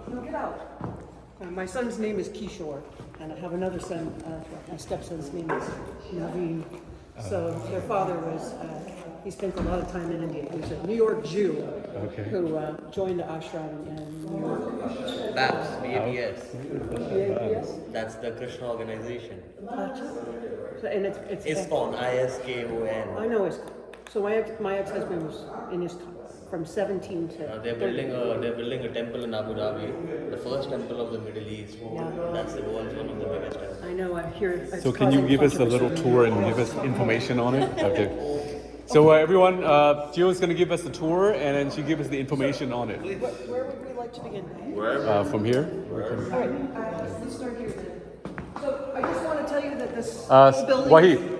No, get out. My son's name is Kishore, and I have another son, my stepson's name is Naveen. So their father was, he spent a lot of time in India. He was a New York Jew who joined the ashram in New York. BAPS, BAPS. BAPS? That's the Krishna organization. So, and it's ISKCON, ISKON. I know ISKCON. So my ex-husband was in ISKCON from 17 to. They're building a temple in Abu Dhabi, the first temple of the Middle East. Yeah. That's the world's one of the biggest temples. I know. I hear. So can you give us a little tour and give us information on it? Okay. So everyone, Jill is going to give us the tour and then she give us the information on it. Where would we like to begin? From here. All right. Let's start here then. So I just want to tell you that this building. Wahid.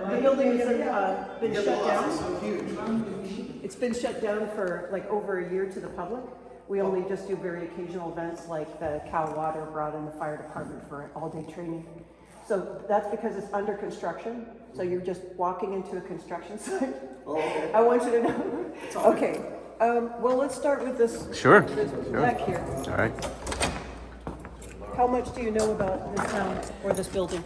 The building has been shut down. It's been shut down for like over a year to the public. We only just do very occasional events like the Cal Water brought in the fire department for all-day training. So that's because it's under construction. So you're just walking into a construction site. I want you to know. Okay. Well, let's start with this. Sure. This deck here. All right. How much do you know about this town or this building?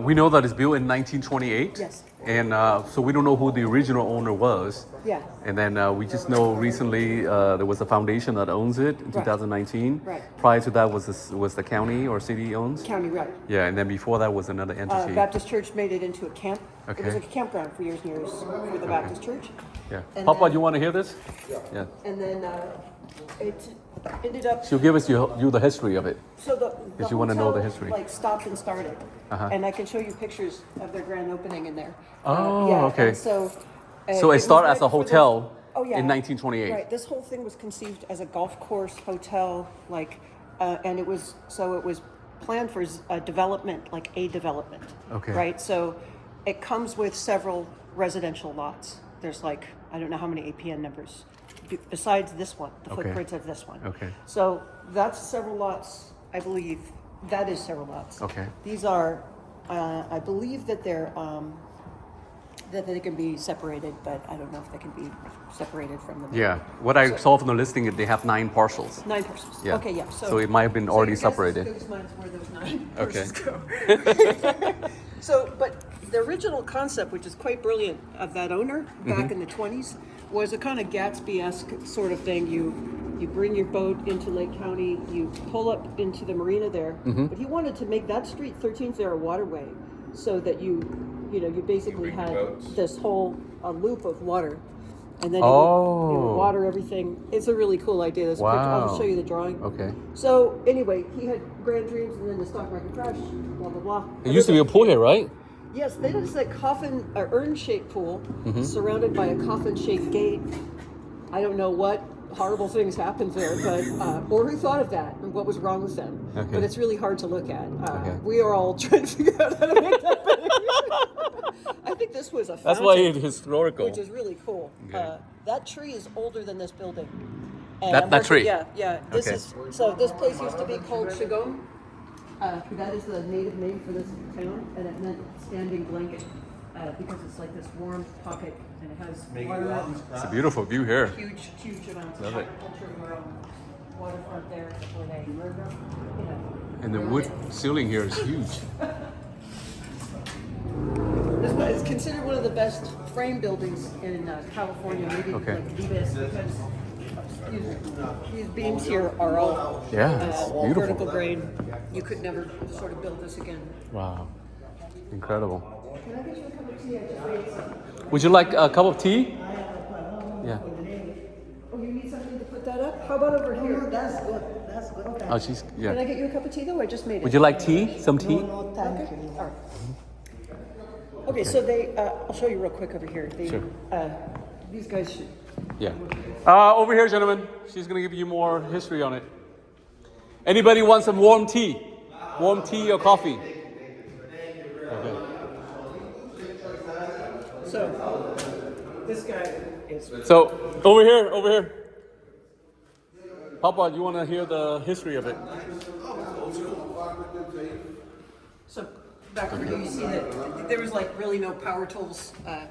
We know that it's built in 1928. Yes. And so we don't know who the original owner was. Yeah. And then we just know recently there was a foundation that owns it in 2019. Right. Prior to that was the county or city owns. County, right. Yeah, and then before that was another entity. Baptist Church made it into a camp. Okay. It was a campground for years and years for the Baptist Church. Yeah. And Papa, then- you want to hear this? Yeah. And then it ended up. She'll give us you the history of it. So the If you wanna know the hotel, history. like stopped and started, Uh-huh. and I can show you pictures of their grand opening in there. Oh, yeah, okay. and so. So it was started right as a for hotel Oh, yeah. in 1928. Right. This whole thing was conceived as a golf course hotel, like, and it was planned for a development, like a development. Okay. Right. So it comes with several residential lots. There's like I don't know how many APN numbers besides this one, the Okay. footprints of this one. Okay. So that's several lots, I believe. That is several lots. Okay. These are, I believe that they're that they can be separated, but I don't know if they can be separated from the. Yeah. What I saw from the listing, they have 9 parcels. 9 parcels. Yeah. Okay, yeah. So it might have been so already your guess separated. is as good as mine's where those 9 Okay. parcels go. So, but the original concept, which is quite brilliant, of that owner back in the 20s, was a kind of Gatsby-esque sort of thing. You bring your boat into Lake County, you pull up into the marina there, but he wanted to make that street 13th there a waterway, so that you basically had this whole loop of water, and then you would water everything. It's a really cool idea. This picture, I'll just show you the drawing. Okay. So anyway, he had grand dreams, and then the stock market crashed. Blah blah blah. It used to be a pool here, right? Yes, they did this like urn-shaped pool surrounded by a coffin-shaped gate. I don't know what horrible things happened there, but or who thought of that and what was wrong with them. Okay. But it's really hard to look at. Okay. We are all trying to figure out how to make that better. I think this was a fountain, That's why it's historical. which is really cool. Okay. That tree is older than this building. And That I'm working- tree? Yeah. This Okay. is so. This place used to be called Shigong. That is the native name for this town, and it meant standing blanket because it's like this warm pocket, and it has water. It's a beautiful view here. Huge amounts Love of it. agriculture around waterfront there where they, you know. And the wood ceiling here is huge. It's considered one of the best frame buildings in California, maybe Okay. like the best, because these beams here are all Yeah, it's beautiful. vertical grain. You could never sort of build this again. Wow. Incredible. Can I get you a cup of tea? I just made some. Would you like a cup of tea? Yeah. Oh, you need something to put that up? How about over here? That's good. That's good. Okay. Oh, she's, Can I yeah. get you a cup of tea though? I just made it. Would you like tea? Some tea? No, thank you. All right. Okay, so I'll show you real quick over here. Sure. These guys should. Yeah. Over here, gentlemen. She's going to give you more history on it. Anybody want some warm tea? Warm tea or coffee? Okay. So, this guy is. So, over here. Papa, you want to hear the history of it? So, back over here, you see that there was like really no power tools. And,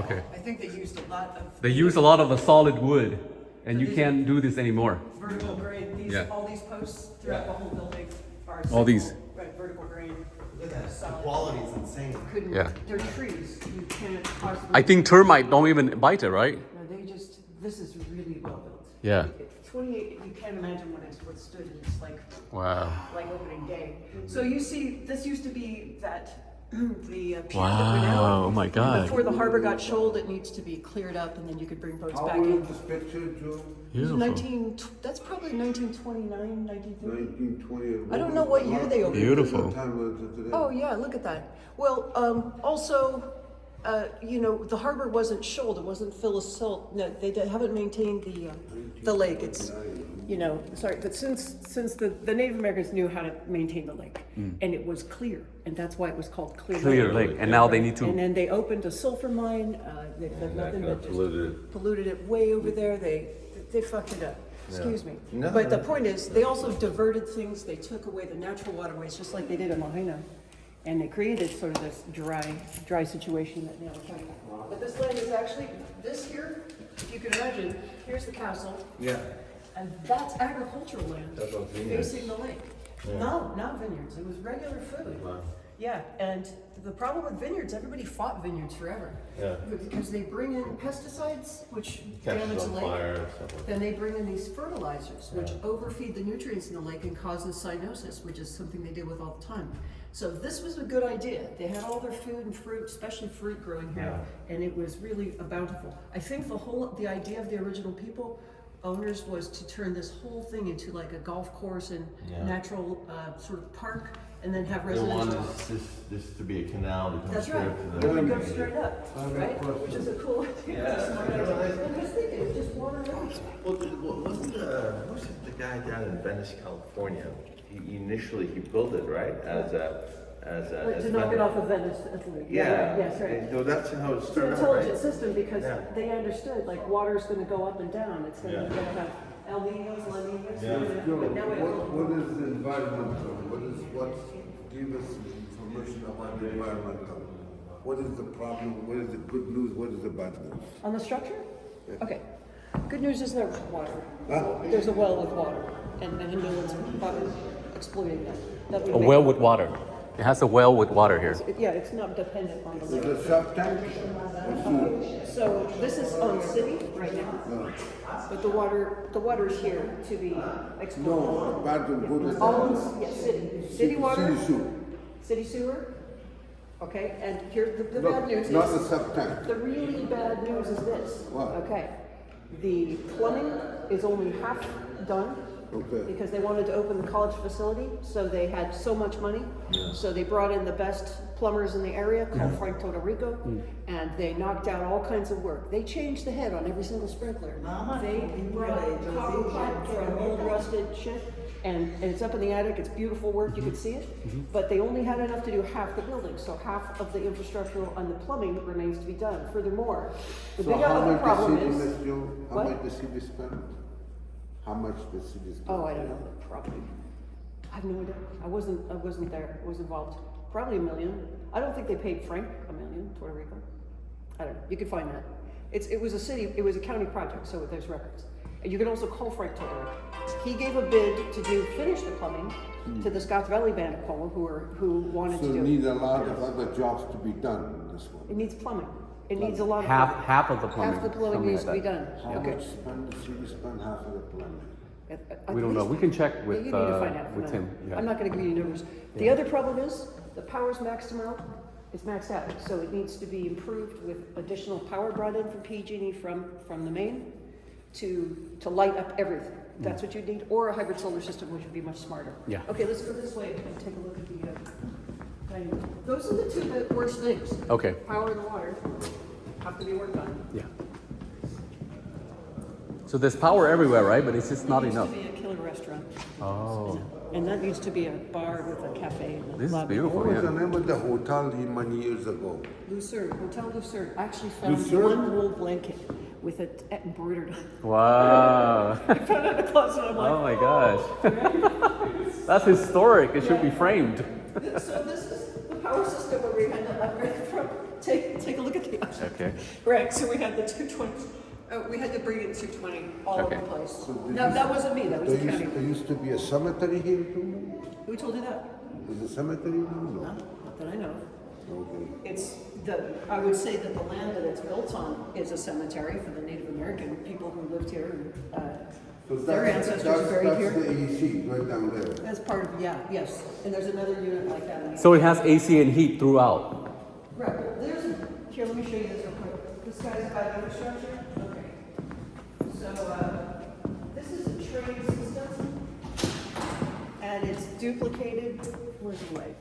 Okay. I think they used a lot of They use a lot of the solid wood, and you can't do this anymore. vertical grain. All these posts throughout the whole building are All these. right, vertical grain. Look at that. The Solid. quality is insane. Couldn't. Yeah. They're trees. You can't possibly. I think termite don't even bite it, right? No, they just. This is really well built. Yeah. 28. You can't imagine what it's withstood. It's like Wow. opening day. So you see, this used to be that the pier that went Wow, out. oh my And God. before the harbor got shoaled, it needs to be cleared up, and then you could bring boats How back old in. is this picture, Joe? Beautiful. 19. That's probably 1929, 1930. 1920. I don't know what year they opened. Beautiful. What time was it today? Oh yeah, look at that. Well, also, you know, the harbor wasn't shoaled. It wasn't full of silt. No, they haven't maintained the lake. It's, you know, sorry, but since the Native Americans knew how to maintain the lake, and it was clear, and that's why it was called Clear Lake, and now they need And to. then they opened a sulfur mine. They've done nothing but just polluted it way over there. They fucked it up. Excuse me. No, But the no. point is, they also diverted things. They took away the natural waterways, just like they did in Lahaina. And they created sort of this dry situation that now we're talking about. But this land is actually, this here, if you can imagine, here's the castle. Yeah. And that's agricultural land That's what vineyards. facing the lake. No, not vineyards. It was regular food. Wow. Yeah, and the problem with vineyards, everybody fought vineyards forever. Yeah. Because they bring in pesticides, which Catches damage the on lake. fire and stuff like Then they bring in these fertilizers, which overfeed the nutrients in the lake and causes cyanosis, which is something they deal with all the time. So this was a good idea. They had all their food and fruit, especially fruit growing here, and it was really bountiful. I think the idea of the original people, owners, was to turn this whole thing into like a golf course and natural sort of park, and then have They want residential. this to be a canal to come That's straight right. up to It the. would go straight up, right? Which is a cool idea. I'm just thinking, just water around. Wasn't the guy down in Venice, California? He initially built it right as To knock it off of Venice, Italy. Yeah. Yes, right. So that's how it It's an started out, intelligent right? system because Yeah. they understood like water's going to go up and down. It's going to have El Niños, La Niñas. Joe, But now we have what is the environmental? Give us information about the environmental. What is the problem? What is the good news? What is the bad news? on the structure. Okay. Good news is there's water. Huh? There's a well with water, and no one's exploiting that. That would A make well it- with water. It has a well with water here. Yeah, it's not dependent on the Is lake. it sub tank? So this is on city right now, but the water is here to be exploited. No, bad and good. is- All, yes, city water, City sewer. city sewer. Okay, and here's the bad news Not the is, sub tank. the really bad news is this. What? Okay, the plumbing is only half done. Okay. Because they wanted to open the college facility, so they had so much money. So they brought in the best plumbers in the area, called Frank Todorico, and they knocked out all kinds of work. They changed the head on every single sprinkler. They brought copper pipe from old rusted shit, and it's up in the attic. It's beautiful work. You could see it, but they only had enough to do half the building, so half of the infrastructural and the plumbing remains to be done. Furthermore, the So big how other much the problem city, is. Miss Joe? How What? much the city spent? How much the city spent? Oh, I don't know, probably. I have no idea. I wasn't there. I was involved. Probably $1 million. I don't think they paid Frank $1 million, Puerto Rico. I don't know. You could find that. It was a county project, so there's records. And you can also call Frank Todorico. He gave a bid to finish the plumbing to the Scotts Valley Band of Polo, who wanted So to do need a lot of other jobs to be done in this one. it. Needs plumbing. It needs a lot of Half of the plumbing. Half the plumbing something needs to like be that. done. How Okay. much spend the city spend half of the plumbing? We don't know. We can check Yeah, with you need to find out from with them. Tim. Yeah. I'm not going to give you numbers. The other problem is the power's maxed out. It's maxed out, so it needs to be improved with additional power brought in from PG&E from the main to light up everything. That's what you need, or a hybrid solar system, which would be much smarter. Yeah. Okay, let's go this way and take a look at the. Those are the two worst things. Okay. Power and water have to be worked on. Yeah. So there's power everywhere, right? But it's just not enough. It needs to be a killer restaurant. Oh, And that needs to be a bar with a cafe. And a this is lobby. beautiful. What was the Yeah. name of the hotel many years ago? Lucerne, Hotel Lucerne. I actually found Lucerne? one wool blanket with it embroidered on it. Wow. I found it in the closet. I'm like, Oh my gosh. That's historic. It should be framed. So this is Okay. Right, so we had the 220, we had to bring in 220 all over Okay. the place. No, that wasn't me, that was the county. There used to be a cemetery here too? Who told you that? Is a cemetery now? No, No. not that I know of. Okay. It's I would say that the land that it's built on is a cemetery for the Native American people who lived here. So Their ancestors buried that's here. the EC right down there. As part of, yes. And there's another unit like that. in the- So it has AC and heat throughout. Right, well, here, let me show you this real quick. This guy's about infrastructure. Okay. So, this is a train system. And it's duplicated, where's the way?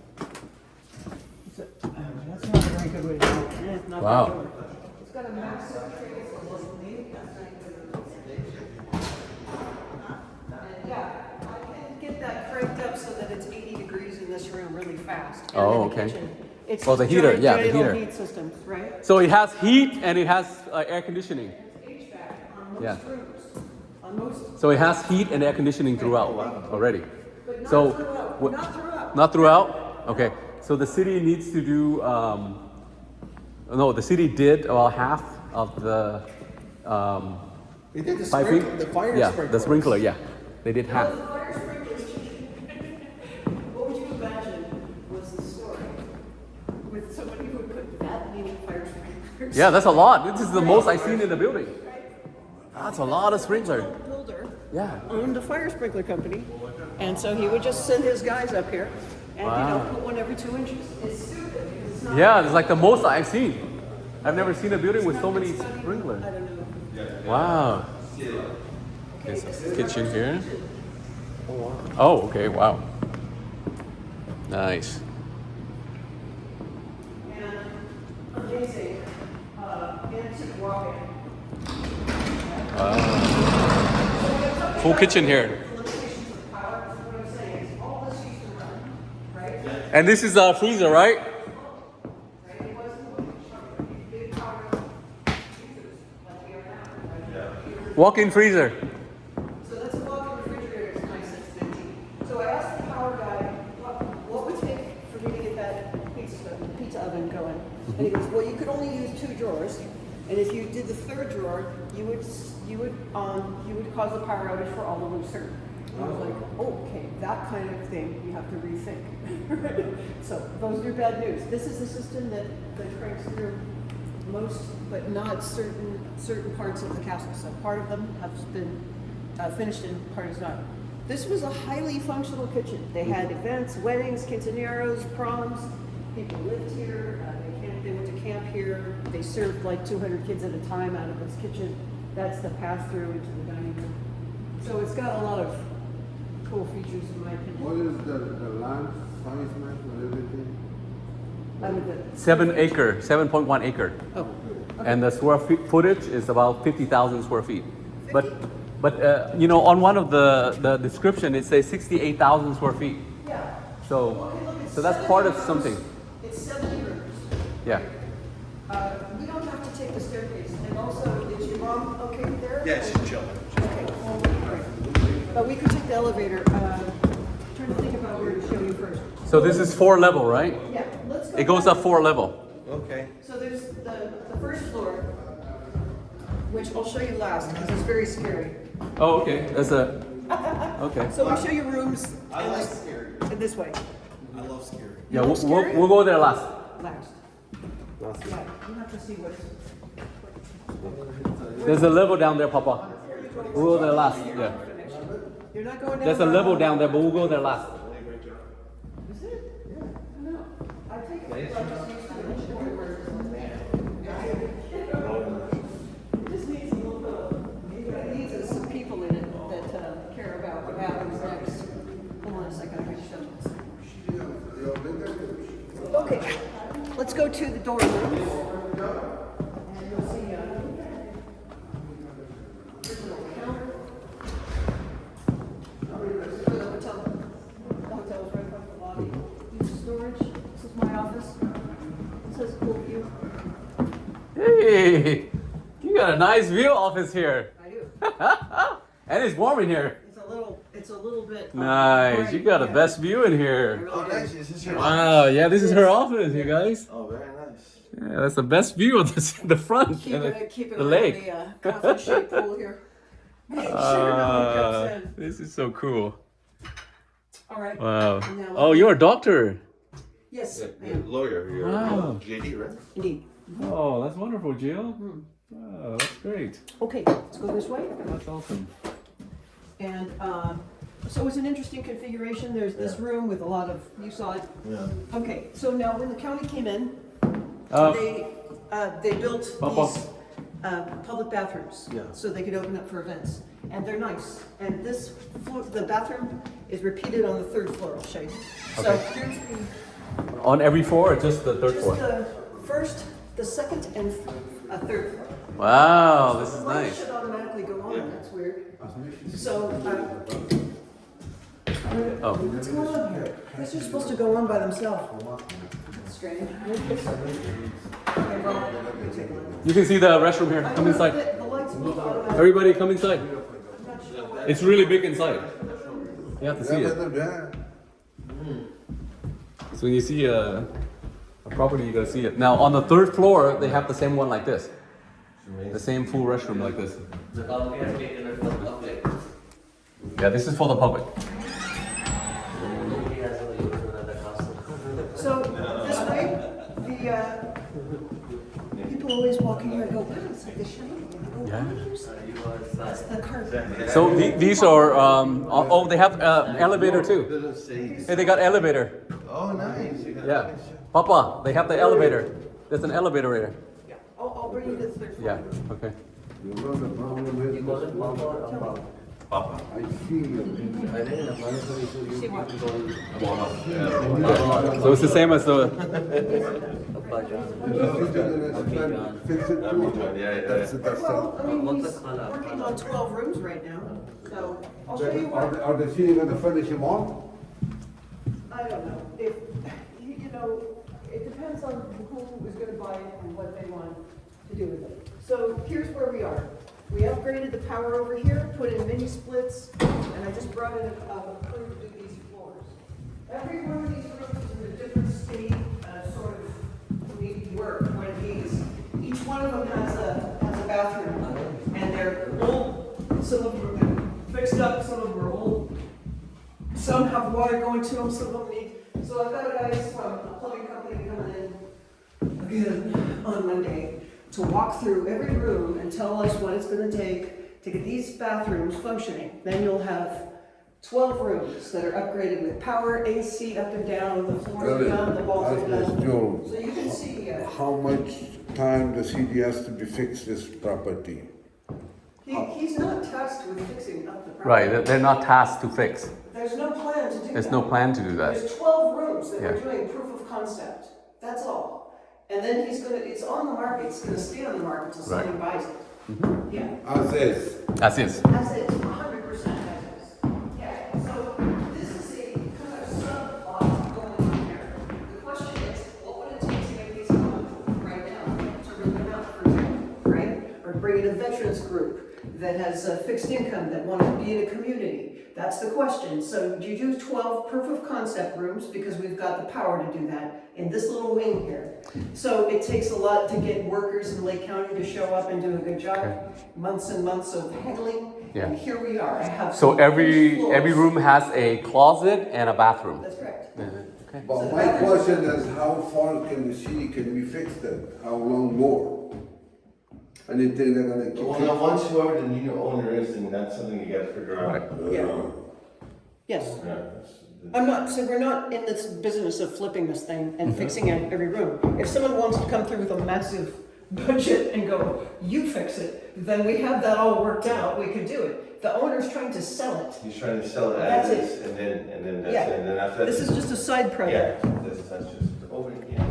That's not a very good way to do it. Not Wow. very good. It's got a massive train system. And yeah, I can get that cranked up so that it's 80 degrees in this room really fast. And Oh, in the okay. kitchen, it's Oh, the just heater, giant- yeah, the giant old heater. heat systems, right? So it has heat and it has air conditioning. HVAC on most Yeah. rooms, on most, So it has heat and air conditioning throughout already. but not So throughout, what- not throughout. Not throughout? Okay. So the city needs to do, no, the city did about half of the They did the piping. sprinkler, the fire Yeah, sprinkler. the sprinkler, yeah. They did half. The fire sprinklers, what would you imagine was the story with somebody who would put that many fire sprinklers? Yeah, that's a lot. This is the most I've seen in the building. That's a lot of sprinkler. Builder Yeah. owned a fire sprinkler company, and so he would just send his guys up here and, Wow. put one every 2 inches. It's stupid, because it's not. Yeah, it's like the most I've seen. I've never seen a building with so many it's not even- sprinklers. I don't know. Wow. Okay, so kitchen here. Oh, okay, wow. Nice. And amazing, antique walk-in. Full kitchen here. Limitations of power, what I'm saying is all this used to run, right? And this is a freezer, right? Right, it wasn't big power users like we are now, right? Walk-in freezer. So that's a walk-in refrigerator, it's nice, it's empty. So I asked the power guy, what would it take for me to get that pizza oven going? And he goes, well, you could only use 2 drawers, and if you did the 3rd drawer, you would cause a power outage for all of Lucerne. And I was like, oh, okay, that kind of thing you have to rethink. So those are bad news. This is the system that cranks through most, but not certain parts of the castle. So part of them have been finished and part is not. This was a highly functional kitchen. They had events, weddings, quinceañeros, proms. People lived here. They went to camp here. They served like 200 kids at a time out of this kitchen. That's the pass through into the dining room. So it's got a lot of cool features in my opinion. What is the land size map and everything? I mean, the, 7 acre, 7.1 acre. oh, And the square footage is about 50,000 square feet. But you know, on one of the description, it says 68,000 square feet. yeah. So, Okay, look, it's so that's 70 part of rooms. something. It's 70 rooms. Yeah. We don't have to take the staircase. And also, is your mom okay there? Yeah, she's chilling. Okay, all right. But we could take the elevator. Trying to think about where to show you first. So this is 4 level, right? Yeah, let's go. It goes back. up 4 level. Okay. So there's the first floor, which I'll show you last because it's very scary. Oh, okay. That's a. Okay. So we'll show you rooms I in like this, scary. in this way. I love scary. Yeah, love scary? we'll go there last. Last. Yeah, you have to see what. There's a level down there, Papa. We'll go there last. Yeah. You're not going down. There's a level down there, but we'll go there last. Is it? Yeah. No. I take it. I'm just used to it. It just needs a little bit of, what it needs is some people in it that care about what happens next. Hold on a second, I can show this. Okay, let's go to the dorm room. And you'll see, there's a little counter. This is for the hotel. The hotel is right across the lobby. Use storage. This is my office. This has a cool view. Hey, you got a nice view office here. I do. And it's warm in here. It's a little bit. Nice. bright, You got a yeah. best view in I here. really Oh, do. nice. Is this your Wow. Yeah, this is her office, you guys. Oh, very nice. Yeah, that's the best view of the front Keep and it, keep it the on lake. the coffin-shaped pool here. Make sure no one jumps in. This is so cool. All right. Wow. Now let Oh, me- you're a doctor. Yes, I You're a am. lawyer, you're Wow. JD, right? Indeed. Oh, that's wonderful, Jill. Oh, that's great. Okay, let's go this way. That's awesome. And so it's an interesting configuration. There's this room with a lot of, you saw it. Yeah. Okay, so now when the county came in, Uh, they built Papa. these public bathrooms. Yeah. So they could open up for events. And they're nice. And this floor, the bathroom is repeated on the third floor. I'll show you. So Okay. here's the, On every floor or just the third just floor? the first, the second, and third floor. Wow, this is The lights nice. should automatically go on. That's weird. So, Oh, what's going on here? These are supposed to go on by themselves. Strange. Okay, well, let me take a look. you can see the restroom here. I Come don't know inside. if the light's supposed to automatically- Everybody, come inside. I'm not sure what- It's really big inside. You have to see it. Yeah. So when you see a property, you gotta see it. Now on the third floor, they have the same one like this. The same full restroom like this. The company has taken it for the public. Yeah, this is for the public. Nobody has ever used another castle. So, this way, the people always walk in here and go, wow, it's like the shiny. Yeah. That's the carpet. So these are, oh, they have elevator too. Doesn't say. Hey, they got elevator. Oh, nice. You got Yeah. a nice- Papa, they have the elevator. There's an elevator here. Yeah. I'll bring you to the third floor. Yeah, okay. You know the problem is You call it Papa or Papa? Papa. I see you. I think in Afghanistan you See what? So it's the same as the, Abba Jan. Fix it too. Yeah. That's Well, I mean, What's he's the color? working on 12 rooms right now, so I'll show you what. Are they still gonna finish him off? I don't know, if, you know, it depends on who is gonna buy it and what they want to do with it. So here's where we are. We upgraded the power over here, put in mini splits, and I just brought in a crew to do these floors. Every one of these rooms is in a different state, sort of need work when each one of them has a bathroom, and they're old, some of them have been fixed up, some of them are old. Some have water going to them, some of them need, so I've got guys from a plumbing company coming in again on Monday to walk through every room and tell us what it's gonna take to get these bathrooms functioning. Then you'll have 12 rooms that are upgraded with power, AC up and down, the floors are done, the walls are done. Joe, So you can see, how much time does he has to be fixed this property? he's not tasked with fixing up the property. right, they're not tasked to fix. There's no plan to do that. There's no plan to do that. There's 12 rooms that we're Yeah. doing proof of concept. That's all. And then it's on the market, it's gonna stay on the market until Right. somebody buys it. Yeah, As is. That's it. that's it, 100% as is. Yeah, so this is a kind of subplot going on here. The question is, what would it take to make these come right now, to rent them out, for example, right? Or bring in a veterans group that has a fixed income, that want to be in a community? That's the question. So do you do 12 proof of concept rooms, because we've got the power to do that in this little wing here. So it takes a lot to get workers in Lake County to show up and do a good job. Okay. Months and months of haggling. Yeah. And here we are. I have So some every floors. room has a closet and a bathroom. That's correct. Okay. But my question is, how far can the city, can we fix that? How long more? And you think they're gonna keep Well, now, once whoever the new owner is, then that's something you gotta figure out. Yeah. Yes. Yeah, that's- I'm not, so we're not in this business of flipping this thing and fixing every room. If someone wants to come through with a massive budget and go, you fix it, then we have that all worked out, we could do it. The owner's trying to sell it. He's trying to sell it That's as it. is, and then that's Yeah. it, and then after that. This is just a side project. Yeah, that's just over, yeah.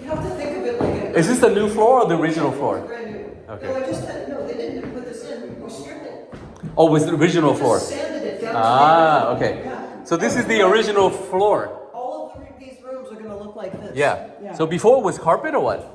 You have to think of it like a. Is this the new floor or the original floor? Brand new. Okay. No, I just had, no, they didn't put this in, we stripped it. Oh, it's the original floor. Just sanded it down. to Ah, the- okay. Yeah. So this is the original floor. All of these rooms are gonna look like this. Yeah. So before it was carpet or what?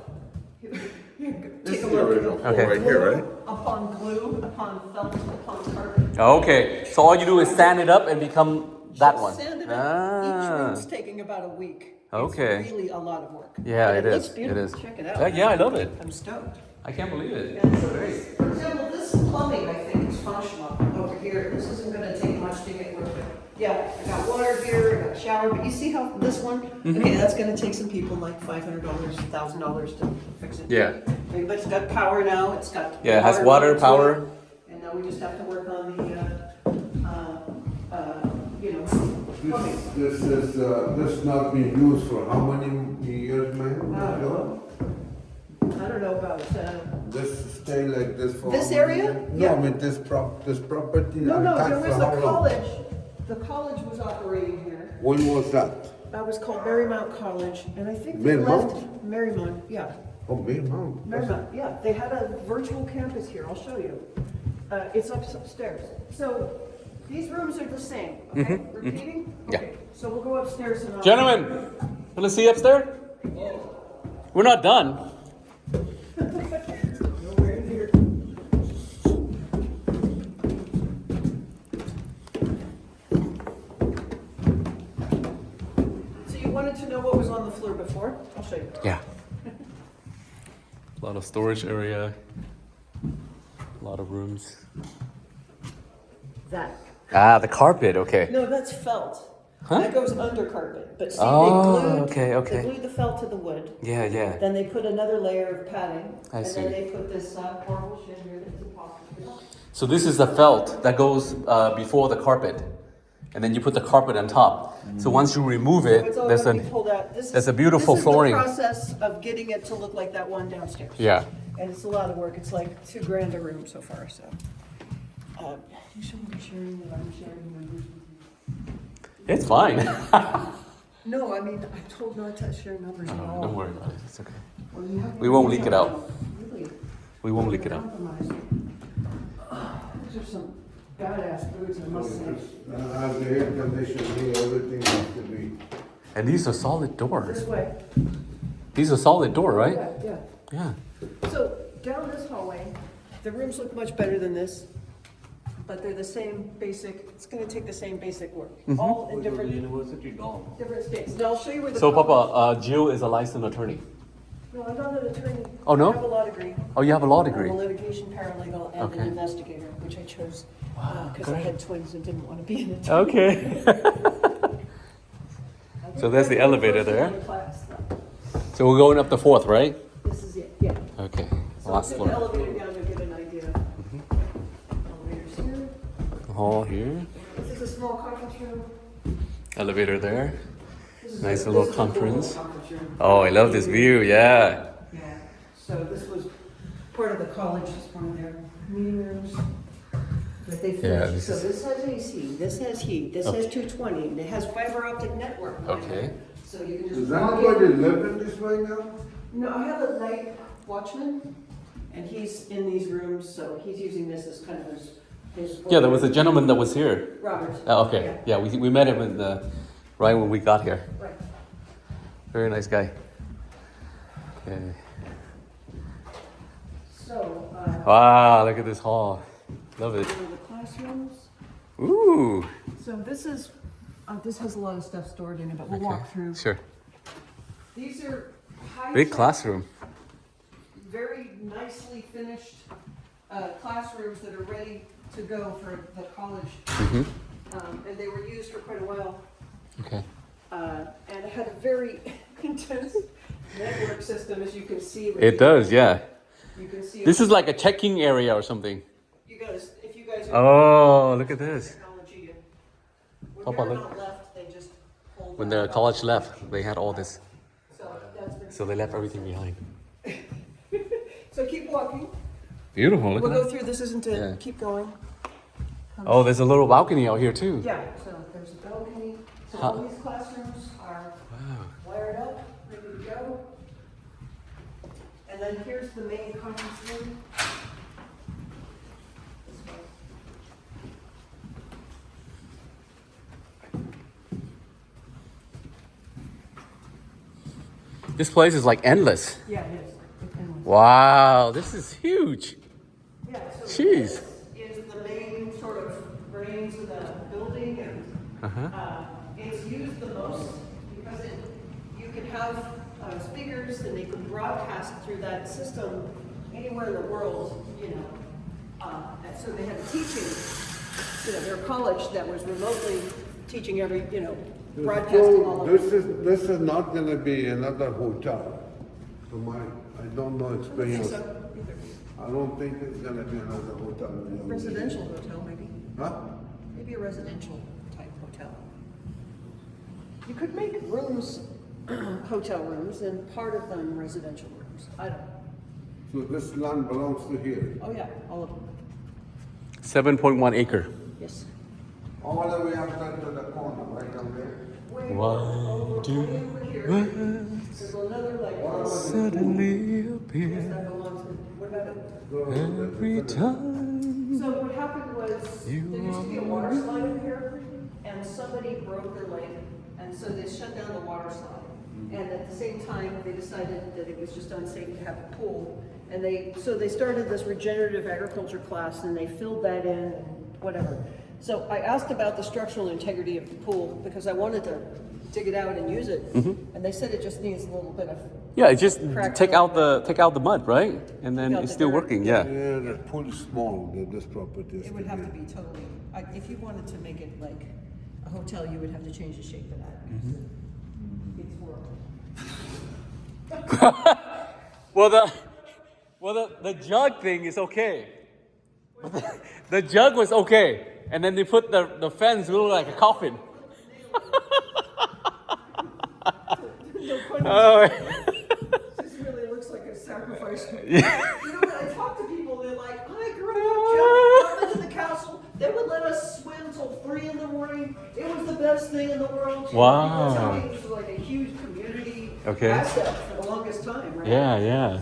Take This a is the look. original floor Okay. right here, right? upon glue, upon felt, upon carpet. Okay, so all you do is sand it up and become that Just one. sand it up. Each Ah. room's taking about a week. Okay. It's really a lot of work. Yeah, But it looks is. It beautiful. is. Check it out. Yeah, I love it. I'm stoked. I can't believe it. And so this, for example, this plumbing, I think, is functional over here. This isn't gonna take much to get worked. Yeah, I got water here, I got a shower, but you see how this one? Mm-hmm. Okay, that's gonna take some people like $500, $1,000 to fix it. Yeah. But it's got power now, it's got. Yeah, it has water, to it, power. And now we just have to work on the, you know, plumbing. This not being used for how many years, man? I don't know about, This stay like this for. This how many area? years? No, Yeah. I mean this property. no, there intact was for a how long? college, the college was operating here. When was that? That was called Marymount College, and I think they Marymount? left Marymount, yeah. Oh, Marymount. Marymount, yeah. They had a virtual campus here. I'll show you. It's upstairs. So these rooms are the same. Okay, repeating. Yeah. Okay. So we'll go upstairs and. Gentlemen, wanna see upstairs? We're not done. Nowhere in here. So you wanted to know what was on the floor before? I'll show you. Yeah. A lot of storage area. A lot of rooms. That. Ah, the carpet, okay. No, that's felt. Huh? That goes under carpet. But see, Oh, they glued. okay. They glued the felt to the wood. Yeah, yeah. Then they put another layer of padding. I and see. then they put this horrible shit here that's impossible. So this is the felt that goes before the carpet. And then you put the carpet on top. So once you remove So it, it's all there's gonna be an pulled out. there's a beautiful flooring. This is the process of getting it to look like that one downstairs. Yeah. And it's a lot of work. It's like $2,000 a room so far, so. You shouldn't be sharing what I'm sharing numbers with It's fine. you. No, I mean, I'm told not to share numbers at all. Don't worry about it. It's okay. Well, you have We won't to leak it out. Really. We won't leak it out. Compromise. These are some badass foods, I must say. As the air conditioner here, everything has to be. And these are solid This doors. way. These are solid door, right? Yeah, yeah. Yeah. So down this hallway, the rooms look much better than this, but they're the same basic, it's gonna take the same basic work, all in different, University dorm. different states. Now I'll show you where the. So college- Papa, Jill is a licensed attorney. No, I'm not an attorney. Oh, no? I have a law degree. Oh, you have a law I'm degree. a litigation paralegal and Okay. an investigator, which I chose because I great. had twins and didn't want to be an attorney. Okay. So there's the elevator there. Class, so So we're going up the fourth, right? This is it, yeah. Okay. So Last I'll take the floor. elevator down to get an idea. Elevators here. Hall here. This is a small conference room. Elevator there. This is Nice a- little this is a cool conference. conference room. Oh, I love this view. Yeah. Yeah, so this was part of the college, it's one of their meeting rooms. But they Yeah, finished, this so is- this has AC, this has heat, this has 220, and it has fiber optic network. on it. Okay. So you can just. Does log anybody in. live in this right now? No, I have a night watchman, and he's in these rooms, so he's using this as kind of his. Yeah, there was a gentleman that was here. Robert. Okay. Yeah, we met him in the, right when we got here. Right. Very nice guy. Okay. So, Wow, look at this hall. Love it. these are the classrooms. Ooh. So this has a lot of stuff stored in it, but we'll Okay. walk through. Sure. These are high. Big classroom. Very nicely finished classrooms that are ready to go for the college. And they were used for quite a while. Okay. And it had a very intense network system, as you can see. It does, yeah. You can see. This is like a checking area or something. You guys, if you guys are. Oh, look at this. Technology. When Papa, they're look. not left, they just hold. When that the up. college left, they had all this. So that's been. So they left everything behind. So keep walking. Beautiful, look We'll at go that. through, this isn't it, Yeah. keep going. Oh, there's a little balcony out here too. Yeah, so there's a balcony, so Huh. all these classrooms are wired up, ready to go. And then here's the main conference room. This way. This place is like endless. Yeah, it is. It's endless. Wow, this is huge. Yeah, Jeez. This is the main sort of brains of the building, and it's used the most because you can have speakers and they can broadcast through that system anywhere in the world, you know. And so they had a teaching, you know, their college that was remotely teaching broadcasting all over. This is not gonna be another hotel. From I don't know experience. I don't think it's gonna be another hotel. Residential hotel, maybe. Huh? Maybe a residential type hotel. You could make rooms, hotel rooms, and part of them residential rooms. I don't know. So this land belongs to here. Oh yeah, all of them. 7.1 acre. Yes. All the way up to the corner, right down there. Why do Over here, there's another like. suddenly appear That belongs to, what about it? every time? So what happened was, there used to be a water slide over here, and somebody broke their leg, and so they shut down the water slide. And at the same time, they decided that it was just unsafe to have a pool. And so they started this regenerative agriculture class, and they filled that in, and whatever. So I asked about the structural integrity of the pool, because I wanted to dig it out and use it. And they said it just needs a little bit of, Yeah, it's just Crack take out out the mud, right? And then Take out it's the still dirt. working. Yeah. Yeah, the pool is small, this property is. it would have to be totally, if you wanted to make it like a hotel, you would have to change the shape of that. It's horrible. Well, the jug thing is okay. The jug was okay, and then they put the fence look like a coffin. Oh. This really looks like a sacrifice. You know, when I talk to people, they're like, I grew up into the castle. They would let us swim till 3 in the morning. It was the best thing in the world. Wow. People tell me it was like a huge community Okay. asset for the longest time, right? Yeah.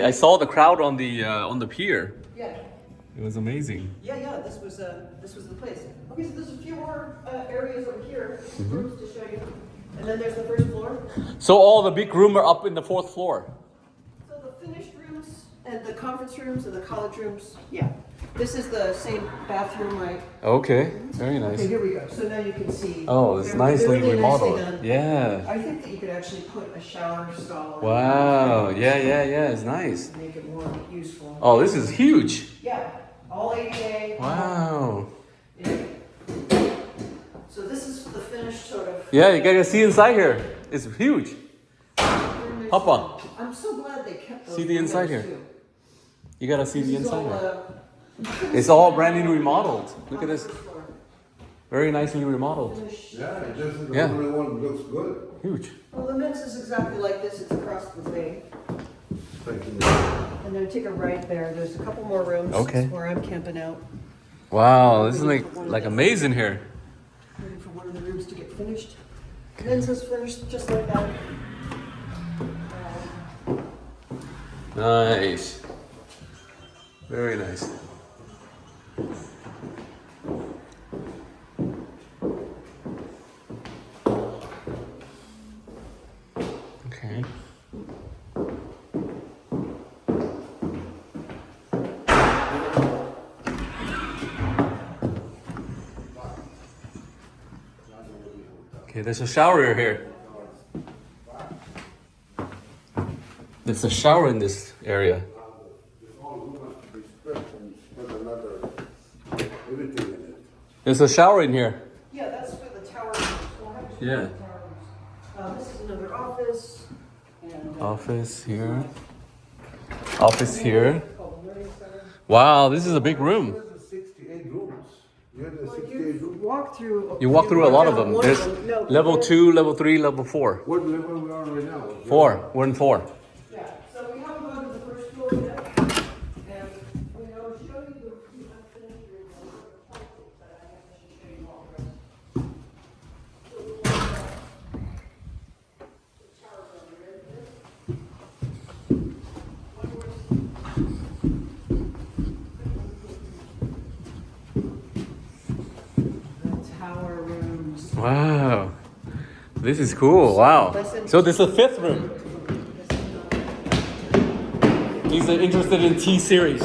I saw the crowd on the pier. Yeah. It was amazing. Yeah, this was the place. Okay, so there's a few more areas over here, rooms to show you. And then there's the first floor. So all the big room are up in the 4th floor. So the finished rooms and the conference rooms and the college rooms, yeah. This is the same bathroom, right? Okay, very Okay, nice. here we go. So now you can see. Oh, it's they're nicely really remodeled. done. Yeah. I think that you could actually put a shower stall. Wow. Yeah. It's nice. To make it more useful. Oh, this is huge. Yeah, all ADA. Wow. Yeah. So this is the finished sort of. Yeah, you gotta see inside here. It's huge. Papa, I'm so glad they kept those. see the inside windows, here. too. You gotta see the This is inside all, here. It's all brand new remodeled. Look at this. first floor. Very nicely remodeled. Yeah, this is the Yeah. only one that looks good. Huge. Well, the men's is exactly like this. It's across the bay. Thank you. And then take a right there. There's a couple more rooms. Okay. Where I'm camping out. Wow, this is like amazing here. Waiting for one of the rooms to get finished. Men's is finished just like that. Nice. Very nice. Okay. Okay, there's a shower here. There's a shower in this area. All room has to be split and put another, everything in it. There's a shower in here. Yeah, that's for the tower rooms. We'll have to Yeah. show the tower rooms. This is another office. And, Office here. Office here. called Learning Center. Wow, this is a big room. There's 68 rooms. You have the Well, 68 you rooms. walk through. You walk through a lot of them. one There's No, level there- 2, level 3, level 4. What level we are right now? 4. We're in 4. Yeah, so we haven't gone to the first floor yet. And we will show you the unfinished rooms. But I guess I should show you all the rest. The tower's over there. The tower rooms. Wow. This is cool. Wow. So this is the 5th room. He's interested in T series.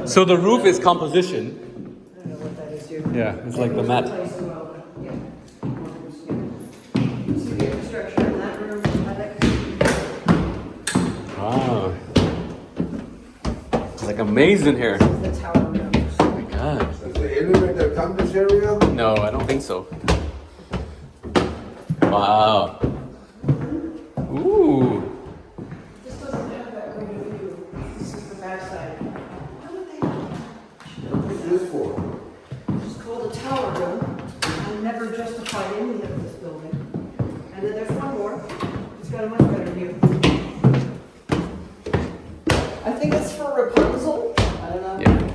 So the roof is composition. I don't know what that is here. Yeah, it's like the mat. Place as well, but yeah. See the infrastructure in that room, I like Wow. It's like amazing here. the tower room. Oh my god. Does the elevator come this area? No, I don't think so. Wow. Ooh. This doesn't have that point of view. This is the backside. How did they? What's this for? It's called a tower room. I never justified any of this building. And then there's one more. It's got a much better view. I think it's for Rapunzel. I don't know. Yeah.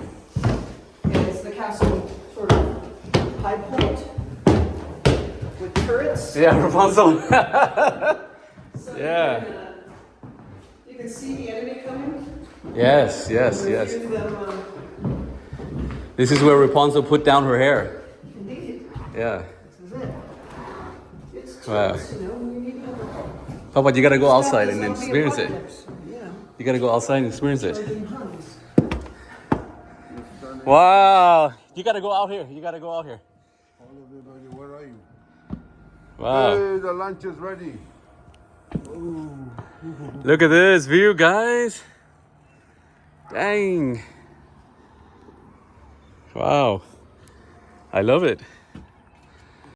And it's the castle sort of high point with turrets. Yeah, Rapunzel. So Yeah. you can see the enemy coming. Yes, yes, When yes. you do them, This is where Rapunzel put down her hair. indeed, Yeah. this is it. It's Wow. turrets, you know, when you need to. Papa, you gotta go outside and Zombie experience it. apocalypse, you know, You gotta go outside and experience it. charging Huns. Wow. You gotta go out here. You gotta go out here. Where are you? Wow. Hey, the lunch is ready. Look at this view, guys. Dang. Wow. I love it.